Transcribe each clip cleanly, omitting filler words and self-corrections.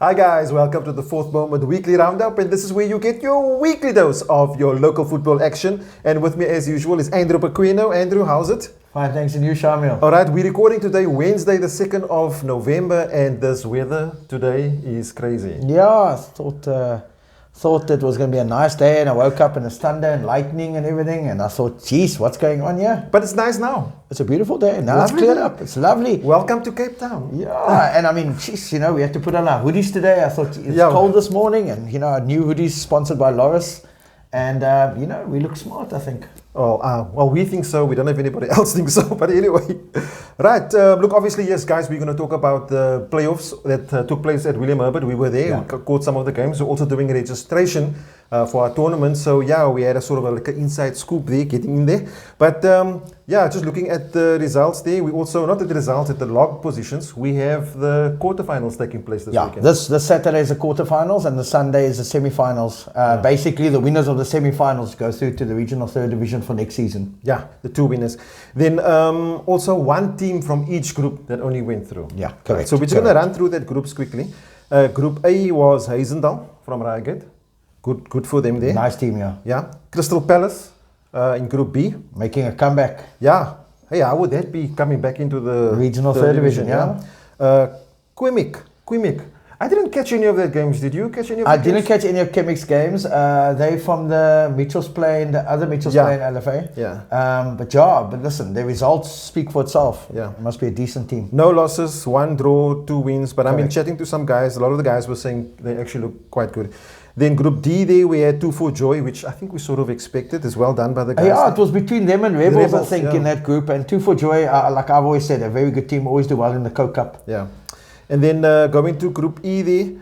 Hi guys, welcome to the Fourth Moment Weekly Roundup, and this is where you get your weekly dose of your local football action. And with me as usual is Andrew Pequeno. Andrew, how's it? Fine, thanks, and you, Shamiel? Alright, we're recording today, Wednesday the 2nd of November, and this weather today is crazy. Yeah, I thought it was going to be a nice day, and I woke up and it's thunder and lightning and everything, and I thought, geez, what's going on here? But it's nice now. It's a beautiful day. Now Lovely it's cleared day. up. It's lovely. Welcome to Cape Town. Yeah, and I mean, geez, we had to put on our hoodies today. I thought it's cold this morning, and our new hoodies sponsored by Loris, and we look smart, I think. Well, we think so. We don't know if anybody else thinks so. But anyway, right. Look, obviously, yes, guys, we're going to talk about the playoffs that took place at William Herbert. We were there. Yeah. We caught some of the games. We're also doing registration for our tournament. So, yeah, we had a sort of like an inside scoop there, getting in there. But, just looking at the results there. We also, not at the results, at the log positions, we have the quarterfinals taking place this weekend. This Saturday is the quarterfinals and the Sunday is the semifinals. Basically, the winners of the semifinals go through to the regional third division for next season. Yeah, the two winners. Then also one team from each group that only went through. Yeah, correct. So we're just going to run through that groups quickly. Group A was Hazendal from Reigate. Good for them there. Nice team, yeah. Yeah. Crystal Palace in Group B. Making a comeback. Yeah. Hey, how would that be coming back into the regional third division? Yeah. Quimic. I didn't catch any of their games. Did you catch any of the games? I didn't catch any of Chemic's games. They from the Mitchells Plain, the other Mitchells Plain LFA. Yeah. But listen, their results speak for itself. Yeah. It must be a decent team. No losses, 1 draw, 2 wins. But Correct. I mean, chatting to some guys, a lot of the guys were saying they actually look quite good. Then Group D there, we had 2 for Joy, which I think we sort of expected. It's well done by the guys. Yeah, it was between them and Rebels, I think, in that group. And 2 for Joy, like I've always said, a very good team, always do well in the Coke Cup. Yeah. And then going to Group E there,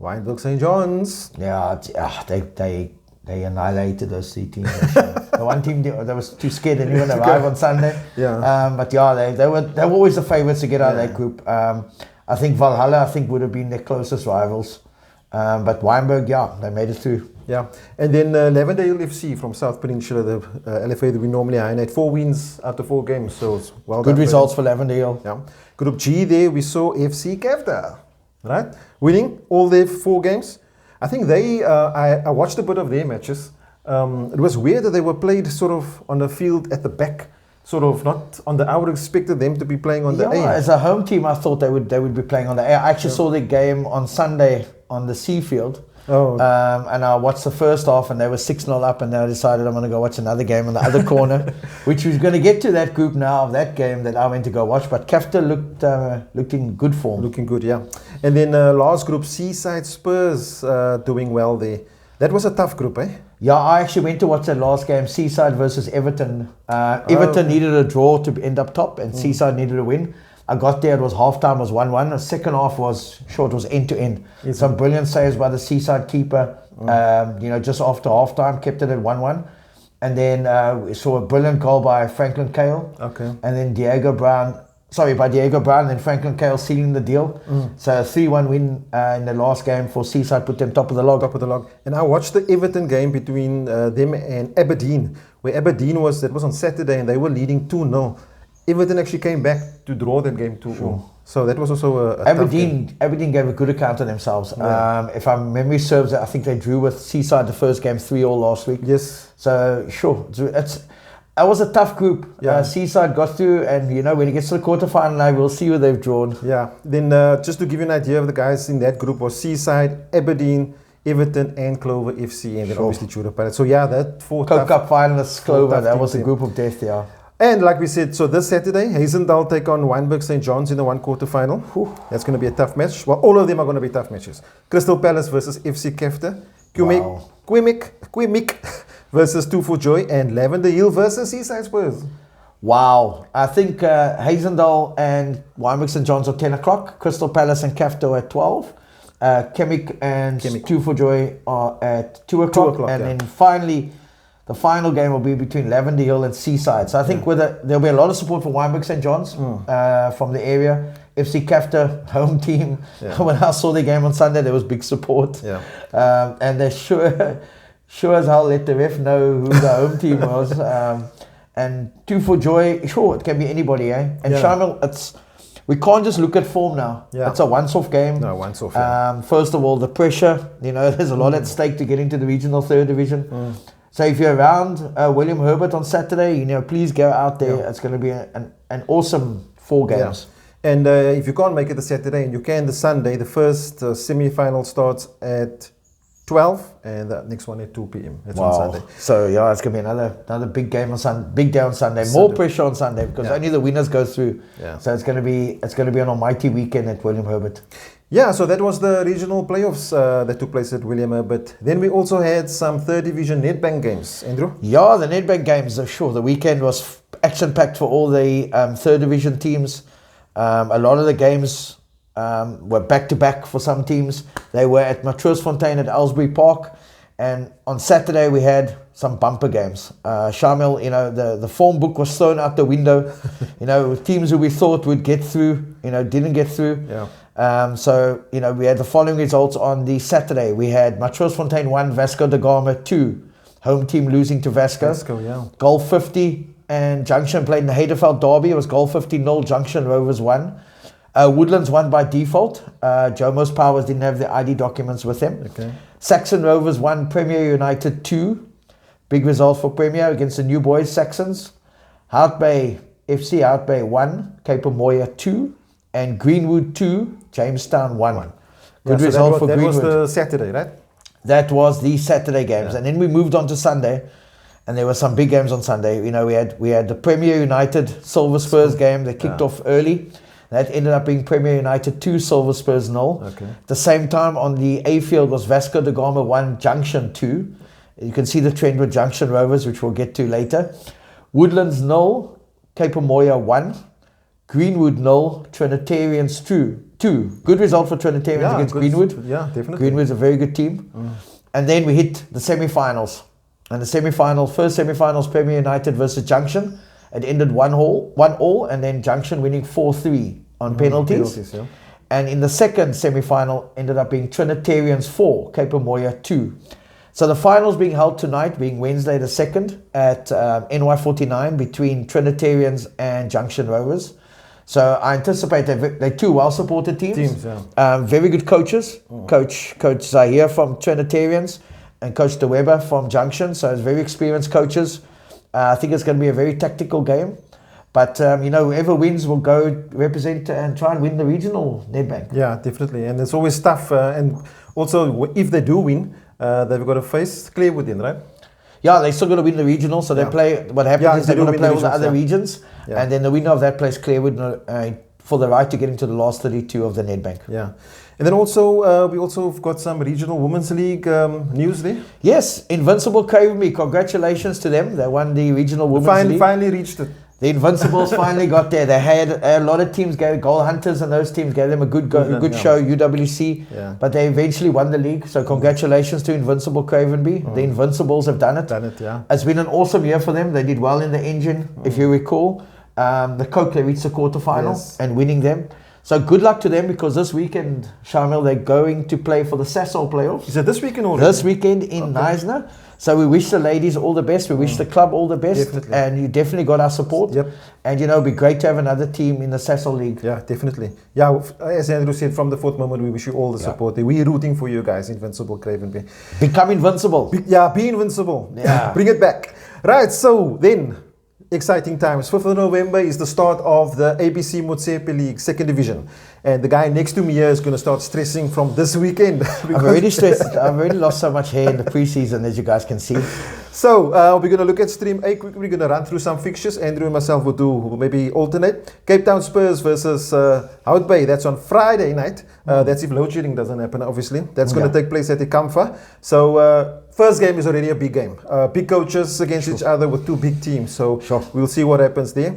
Wynberg St. John's. Yeah, they annihilated those 3 teams. The one team they was too scared and even arrive on Sunday. Yeah. But yeah, they were always the favourites to get out of that group. I think Valhalla would have been their closest rivals. But Wynberg, they made it through. Yeah, and then Lavendale FC from South Peninsula, the LFA that we normally highlight, 4 wins after 4 games, so it's well good done. Good results for Lavendale. Yeah. Group G there, we saw FC Kefta, right? Winning all their 4 games. I think they, I watched a bit of their matches. It was weird that they were played sort of on the field at the back, sort of not on the. I would have expected them to be playing on the A. As a home team, I thought they would be playing on the A. I actually saw the game on Sunday on the C field. Oh. And I watched the first half, and they were 6-0 up, and then I decided I'm going to go watch another game on the other corner, which was going to get to that group now of that game that I went to go watch. But Kefta looked in good form. Looking good, yeah. And then last group, Seaside Spurs doing well there. That was a tough group, eh? Yeah, I actually went to watch that last game, Seaside versus Everton. Everton needed a draw to end up top, and Seaside needed a win. I got there, it was half-time, was 1-1. The second half was end-to-end. Some brilliant saves by the Seaside keeper, just after half-time, kept it at 1-1. And then we saw a brilliant goal by Franklin Kale. Okay. And then Diego Brown, and Franklin Kale sealing the deal. So a 3-1 win in the last game for Seaside, put them top of the log. And I watched the Everton game between them and Aberdeen, where Aberdeen that was on Saturday, and they were leading 2-0. Everton actually came back to draw that game 2-0. Sure. So that was also a Aberdeen gave a good account of themselves. Yeah. If my memory serves, I think they drew with Seaside the first game 3-3 last week. Yes. So sure, that was a tough group. Yeah. Seaside got through, and when it gets to the quarterfinal, I will see who they've drawn. Yeah. Then just to give you an idea of the guys in that group was Seaside, Aberdeen, Everton, and Clover FC, and then obviously Tudor Pirates. So yeah, that 4 Coke Cup finalists, Clover. That was a group of death. Yeah. And like we said, so this Saturday, Hazendal take on Wynberg St. John's in the 1 quarter-final. That's going to be a tough match. Well, all of them are going to be tough matches. Crystal Palace versus FC Kefta. Quimic versus 2 for Joy. And Lavender Hill versus Seaside Spurs. Wow. I think Hazendal and Wynberg St. John's are 10 o'clock. Crystal Palace and Kefta are at 12. Chemic and 2 for Joy are at 2 o'clock. And then finally, the final game will be between Lavender Hill and Seaside. So I think there'll be a lot of support for Wynberg St. John's from the area. FC Kefta, home team. Yeah. When I saw the game on Sunday, there was big support. Yeah. And they sure as hell let the ref know who the home team was. And 2 for Joy, sure, it can be anybody, eh? And Shamiel, we can't just look at form now. Yeah. It's a once-off game. No, once off. Yeah. First of all, the pressure. There's a lot at stake to get into the regional third division. So if you're around William Herbert on Saturday, please go out there. Yeah. It's going to be an awesome 4 games. Yeah. And if you can't make it the Saturday and you can the Sunday, the first semi-final starts at 12 and the next one at 2 p.m. It's on Sunday. So yeah, it's going to be another big game on Sunday. Big day on Sunday. More pressure on Sunday because only the winners go through. Yeah. So it's going to be an almighty weekend at William Herbert. Yeah, so that was the regional playoffs that took place at William Herbert. Then we also had some third division Nedbank games. Andrew? Yeah, the Nedbank games, sure. The weekend was action-packed for all the third division teams. A lot of the games were back-to-back for some teams. They were at Matroosfontein at Ellsbury Park. And on Saturday, we had some bumper games. Shamiel, the form book was thrown out the window. Teams who we thought would get through, didn't get through. Yeah. So we had the following results on the Saturday. We had Matroosfontein 1, Vasco da Gama 2. Home team losing to Vasco. Yeah. Goal 50 and Junction played in the Heideveld derby. It was goal 50-0. Junction Rovers won. Woodlands won by default. Jomo's Powers didn't have the ID documents with them. Okay. Saxon Rovers won. Premier United 2. Big result for Premier against the New Boys Saxons. Hout Bay 1. Cape Moya 2. And Greenwood 2, Jamestown 1. Good result for Greenwood. That was the Saturday, right? That was the Saturday games. Yeah. And then we moved on to Sunday. And there were some big games on Sunday. We had the Premier United Silver Spurs game that kicked off early. That ended up being Premier United 2, Silver Spurs 0. Okay. At the same time on the A field was Vasco da Gama 1, Junction 2. You can see the trend with Junction Rovers, which we'll get to later. Woodlands 0, Cape Moya 1. Greenwood 0, Trinitarians 2. Good result for Trinitarians against Greenwood. Yeah, definitely. Greenwood's a very good team. And then we hit the semi-finals. And the first semi-finals, Premier United versus Junction. It ended 1-1, and then Junction winning 4-3 on penalties. Yeah. And in the second semi-final ended up being Trinitarians 4, Cape Moya 2. So the finals being held tonight, being Wednesday the 2nd at NY49 between Trinitarians and Junction Rovers. So I anticipate they're 2 well-supported teams. Very good coaches. Coach Zahir from Trinitarians and Coach De Weber from Junction. So it's very experienced coaches. I think it's going to be a very tactical game. But, whoever wins will go represent and try and win the regional Nedbank. Yeah, definitely. And it's always tough. And also, if they do win, they've got to face Clearwood in, right? Yeah, they're still going to win the regional. So they play, what happens is they're going to play all the other regions. Yeah. And then the winner of that plays Clearwood for the right to get into the last 32 of the Nedbank. Yeah. And then also, we also have got some regional Women's League news there. Yes, Invincible Cravenby. Congratulations to them. They won the regional Women's League. Finally reached it. The Invincibles finally got there. They had a lot of teams, Goal Hunters and those teams gave them a good show, UWC. Yeah. But they eventually won the league. So congratulations to Invincible Cravenby. The Invincibles have done it. Yeah. It's been an awesome year for them. They did well in the engine, if you recall. The Coke, they reached the quarterfinal and winning them. So good luck to them because this weekend, Shamiel, they're going to play for the Sasol playoffs. Is it this weekend already? This weekend in Neisner. So we wish the ladies all the best. We wish the club all the best. Definitely. And you definitely got our support. Yep. And it'd be great to have another team in the Sasol League. Yeah, definitely. Yeah, as Andrew said, from the fourth moment, we wish you all the support. We're rooting for you guys, Invincible Cravenby. Become invincible. Be invincible. Yeah. Bring it back. Right, so then, exciting times. 5th of November is the start of the ABC Motsepe League Second Division. And the guy next to me here is going to start stressing from this weekend. I'm already stressed. I've already lost so much hair in the preseason, as you guys can see. So we're going to look at Stream A quickly. We're going to run through some fixtures. Andrew and myself will maybe alternate. Cape Town Spurs versus Hout Bay. That's on Friday night. That's if load shedding doesn't happen, obviously. That's going to take place at the Kamfa. So first game is already a big game. Big coaches against each other with 2 big teams. So we'll see what happens there.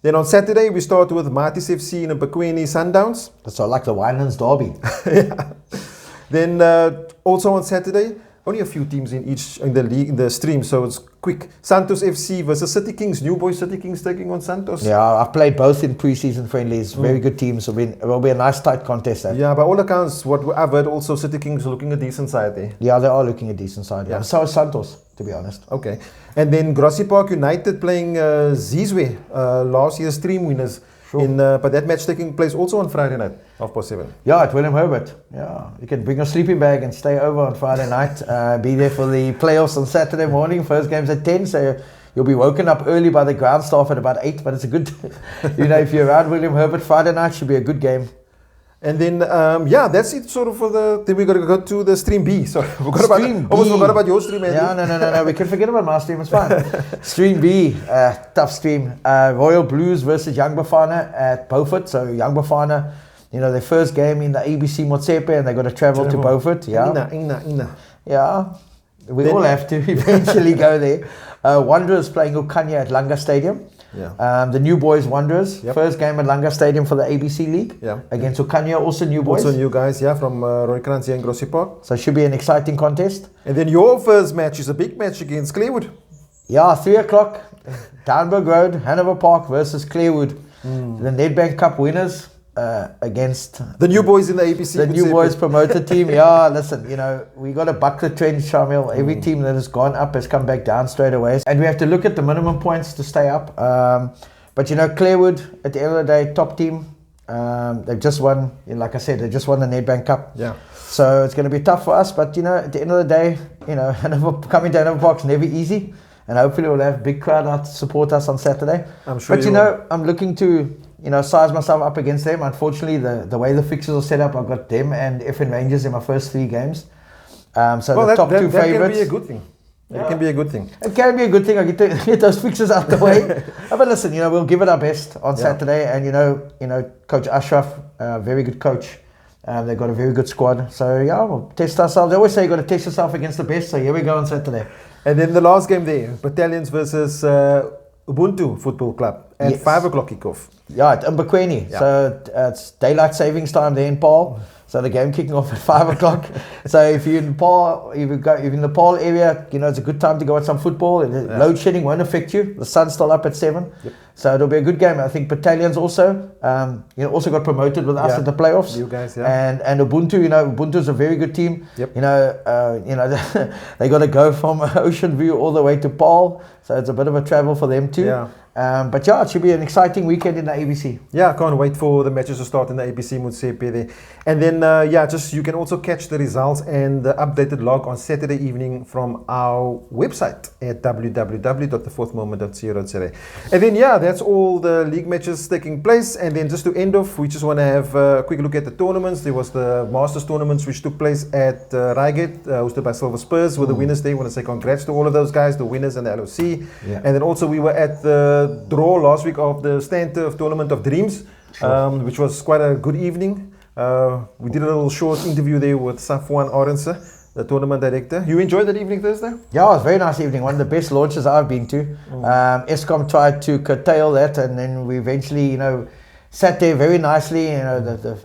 Then on Saturday, we start with Martis FC and Pequeno Sundowns. So like the Winelands Derby. Yeah. Then also on Saturday, only a few teams in the league, in the stream, so it's quick. Santos FC versus City Kings. New Boy City Kings taking on Santos. Yeah, I've played both in pre-season friendlies. Very good teams. It will be a nice tight contest. Yeah, by all accounts, what I've heard, also City Kings are looking a decent side there. Yeah, they are looking a decent side. Yeah. So is Santos, to be honest. Okay. And then Grassy Park United playing Zizwe, last year's stream winners. Sure. But that match taking place also on Friday night, 7:30. Yeah, at William Herbert. Yeah, you can bring your sleeping bag and stay over on Friday night. Be there for the playoffs on Saturday morning. First game's at 10, so you'll be woken up early by the ground staff at about 8. But it's a good, if you're around William Herbert, Friday night should be a good game. And then, that's it sort of for the... Then we got to go to the Stream B. Sorry, almost forgot about your stream, Andy. Yeah, no. We can forget about my stream. It's fine. Stream B, tough stream. Royal Blues versus Young Bafana at Beaufort. So Young Bafana, their first game in the ABC Motsepe, and they got to travel to Beaufort. Yeah. Ina. Yeah. We all have to eventually go there. Wanderers playing Ukanya at Langa Stadium. Yeah. The New Boys Wanderers, first game at Langa Stadium for the ABC League against Ukanya, also New Boys. Also new guys, from Roy Krantz here in Grossie Park. So it should be an exciting contest. And then your first match is a big match against Clearwood. Yeah, 3 o'clock, Downburg Road, Hanover Park versus Clearwood. The Nedbank Cup winners against the New Boys in the ABC. The New Boys promoted team. Yeah, listen, we got to buck the trend, Shamiel. Every team that has gone up has come back down straight away. And we have to look at the minimum points to stay up. But Clearwood, at the end of the day, top team. They've just won, like I said, they just won the Nedbank Cup. Yeah. So it's going to be tough for us. But, at the end of the day, coming to Hanover Park's never easy. And hopefully we'll have a big crowd out to support us on Saturday. I'm sure. But, I'm looking to... size myself up against them. Unfortunately, the way the fixtures are set up, I've got them and FN Rangers in my first 3 games. So the top 2 favourites. That can be a good thing. It can be a good thing. It can be a good thing. I get those fixtures out the way. But listen, we'll give it our best on Saturday. And Coach Ashraf, very good coach. They've got a very good squad. So we'll test ourselves. They always say you got to test yourself against the best. So here we go on Saturday. And then the last game there, Battalions versus Ubuntu Football Club at 5 o'clock kickoff. Yeah, at Pequeno. Yeah. So it's daylight savings time there in Paul. So the game kicking off at 5 o'clock. So if you're in Paul, if you're in the Paul area, it's a good time to go at some football. Load shedding won't affect you. The sun's still up at 7. Yep. So it'll be a good game. I think Battalions also, also got promoted with us at the playoffs. You guys, And Ubuntu, Ubuntu's a very good team. Yep. They got to go from Ocean View all the way to Paul. So it's a bit of a travel for them too. Yeah. But it should be an exciting weekend in the ABC. Yeah, I can't wait for the matches to start in the ABC Motsepe there. And then, you can also catch the results and the updated log on Saturday evening from our website at www.thefourthmoment.co.za. And then, that's all the league matches taking place. And then just to end off, we just want to have a quick look at the tournaments. There was the Masters tournaments which took place at Reigate, hosted by Silver Spurs, were the winners there. I want to say congrats to all of those guys, the winners and the LOC. Yeah. And then also we were at the draw last week of the Stand Turf Tournament of Dreams, which was quite a good evening. We did a little short interview there with Safwan Orense, the tournament director. You enjoyed that evening, Thursday? Yeah, it was a very nice evening. One of the best launches I've been to. Eskom tried to curtail that, and then we eventually, sat there very nicely. The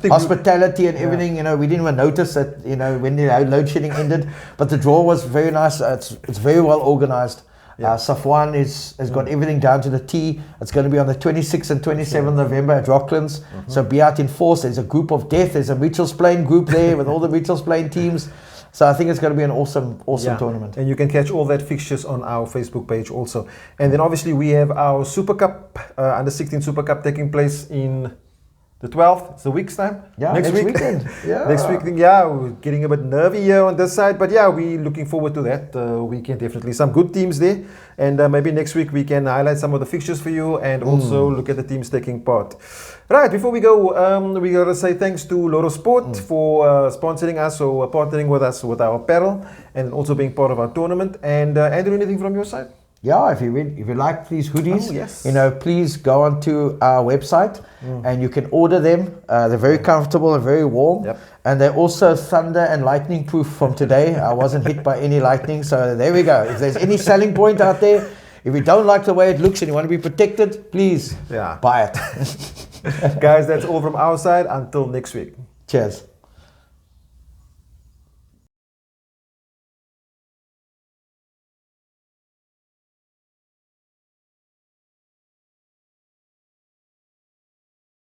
hospitality and everything. We didn't even notice that. When the load shedding ended, but the draw was very nice. It's very well organized. Safwan has got everything down to the T. It's going to be on the 26th and 27th November at Rocklands. So be out in force. There's a group of death. There's a Mitchells Plain group there with all the Mitchells Plain teams. So I think it's going to be an awesome tournament. And you can catch all that fixtures on our Facebook page also. And then obviously we have our Super Cup, Under 16 Super Cup taking place in the 12th, it's a week's time. Yeah, next weekend. Next week, we're getting a bit nervy here on this side, but we're looking forward to that weekend, definitely. Some good teams there, and maybe next week we can highlight some of the fixtures for you and also look at the teams taking part. Right, before we go, we got to say thanks to Loro Sport for sponsoring us or partnering with us with our apparel and also being part of our tournament. And Andrew, anything from your side? Yeah, if you like these hoodies, please go onto our website and you can order them. They're very comfortable and very warm. Yep. And they're also thunder and lightning proof from today. I wasn't hit by any lightning, so there we go. If there's any selling point out there, if you don't like the way it looks and you want to be protected, please buy it. Guys, that's all from our side. Until next week. Cheers.